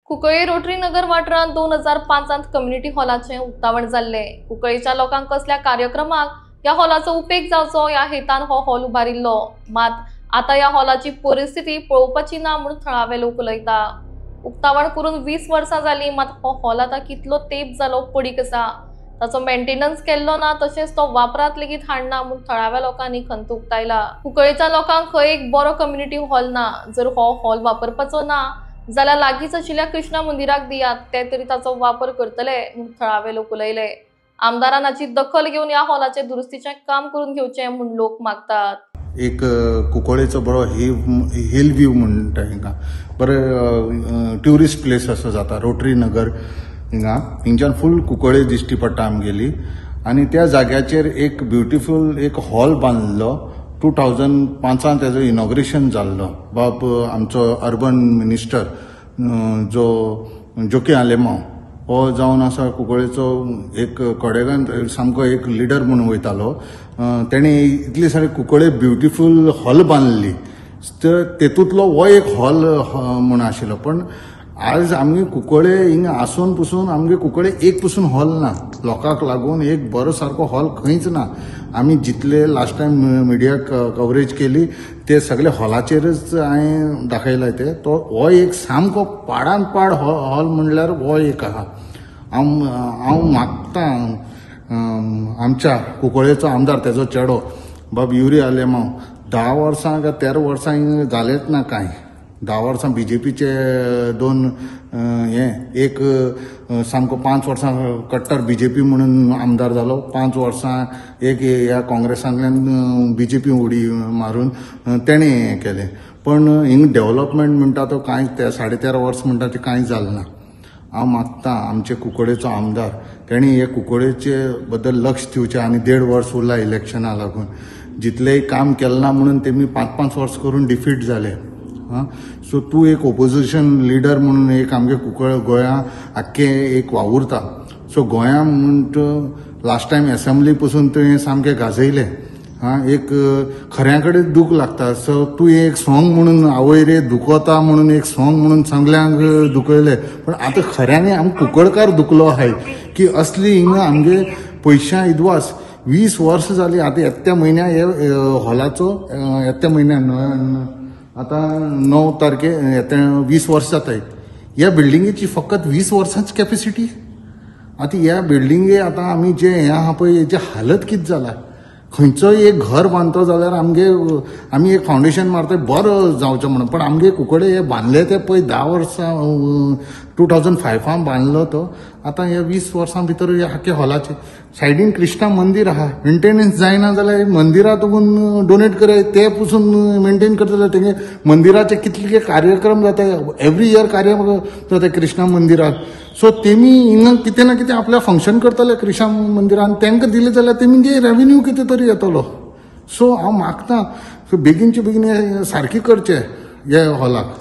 Cuncolim rotary नगर वाठारांत 2005 community हॉलाचे उक्तावण जाल्ले। कुंकळीच्या लोकांक कसल्या कार्यक्रमाक या हॉलाचो उपेग जावचो ह्या हेतान हो हॉल उबारिल्लो। मात आता या हॉलाची परिस्थिती पळोवपाची ना म्हूण थळावे लोक उलयता। उक्तावण करून 20 वर्सां जाली, मात हो हॉल आता कितलो तेंप जालो पडीक आसा। ताचो मेंटेनन्स केल्लो ना, तशेंच तो वापरात लेगीत हाडना म्हूण थळाव्या लोकांनी खंत उक्तायला। कुंकळीच्या लोकांक खंय एक बरो कम्युनिटी हॉल ना। जर हो हॉल वापरपाचो ना जाल्यार लागींच आशिल्ल्या कृष्णा मंदिराक दियात, ते तरी ताचो वापर करतले म्हूण थळावे लोक उलयले। आमदारान हाची दखल घेवन या हॉलाचे दुरुस्तीचे काम करून घेवचें म्हूण लोक मागतात। एक कुंकळेचो बरो हिल व्यू म्हणटा हिंगा बरें ट्युरिस्ट प्लेस असो जाता रोटरी नगर हिंगच्यान फुल कुंकळे दिश्टी पडटा आमगेली। आनी त्या जाग्याचेर एक ब्युटिफूल एक हॉल बांदलो। 2005 तेजो इनॉग्रेशन जाल्लो। बाब आमचो अर्बन मिनिस्टर जो जोकी आलेमांव हो जावन आसा कुंकळेचो एक कोडेगांत सामको एक लिडर म्हणून वयतालो। तेणी इतली सारी कुंकळे ब्युटिफूल हॉल बांदली, तर तेतूंतलो हो एक हॉल म्हूण आशिल्लो। पण आज आमगे कुंकळे हिंगा आसून पुसून आमगे कुंकळे एक पुसून हॉल ना। लोकांक लागून एक बरो सारको हॉल खंयच ना। आमी जितले लास्ट टायम मिडिया कवरेज केली ते सगळे हॉलाचेरच हांवें दाखयलाय। ते तो हो एक सामको पाडान पाड हॉल म्हणल्यार हो एक आहा। हांव मागता आमच्या कुंकळेचो आमदार तेजो चेडो बाब युरी आलेमांव 10 वर्सां काय 13 वर्सां जालेच ना कांय। 10 वर्सां बीजेपीचे दोन एक सामको 5 वर्सां कट्टर बीजेपी म्हणून आमदार जालो, 5 वर्सां एक ह्या काँग्रेसांतल्यान बीजेपी उडी मारून तेणें हें केलें। पण हिंग डेव्हलपमेंट म्हणटा तो कांय 13.5 वर्स म्हणटा ते कांय जालें ना। हांव मागता आमचे कुंकळेचो आमदार तेणी हे कुंकळेचे बद्दल लक्ष दिवचें। आनी 1.5 वर्स उरला इलेक्शना लागून, जितलेंय काम केलें ना म्हणून तेमी 5-5 वर्स करून डिफीट जाले। सो तूं एक ओपोजिशन लिडर म्हणून एक आमगे कुंकळ गोंया आख्खे एक वावुरता। सो गोंया म्हणट लास्ट टायम असेंब्ली पासून तुवें सामकें गाजयलें। एक खऱ्या कडेन दूख लागता। सो तूं एक सॉंग म्हणून आवय रे दुखोता म्हणून एक सॉंग म्हणून सगल्यांक दुखयलें, पण आतां खऱ्यांनी आमी कुंकळकार दुखलो आहाय की असली हिंगा आमगे पयशां इदवास 20 वर्स जाली। आतां येत्या म्हयन्या हे हॉलाचो येत्या म्हयन्यान आता 9 तारखे 20 वर्स जाताय। ह्या बिल्डिंगेची फकत 20 वर्सांची कॅपॅसिटी। आता ह्या बिल्डिंगे आता आमी जे हें आहा पळय हेची हालत कितें जाला। खंयचोय एक घर बांदतो जाल्यार आमी एक फावंडेशन मारता बरो जावचो म्हणून, पण आमगे कुंकळे हे बांदले ते पळय 10 वर्सां 2005 बांदलो तो। आता ह्या 20 वर्सां भितर ह्या आख्या हॉलाचे सायडीन कृष्णा मंदिर आहा, मेंटेनन्स जायना जाल्यार मंदिराक डोनेट कराय, ते पसून मेंटेन करता जाल्यार तेंगे मंदिराचे कितले कार्यक्रम जाता, एवरी इयर कार्यक्रम जाता कृष्णा मंदिराक। सो तेमी हिंगा कितें ना कितें आपल्या फंक्शन करतले कृष्णा मंदिरान, तांकां दिले जाल्यार तेमी रेव्हेन्यू कितें तरी येतलो। सो हांव मागता बेगीनचे बेगीन सारकी करचें ह्या हॉलाक।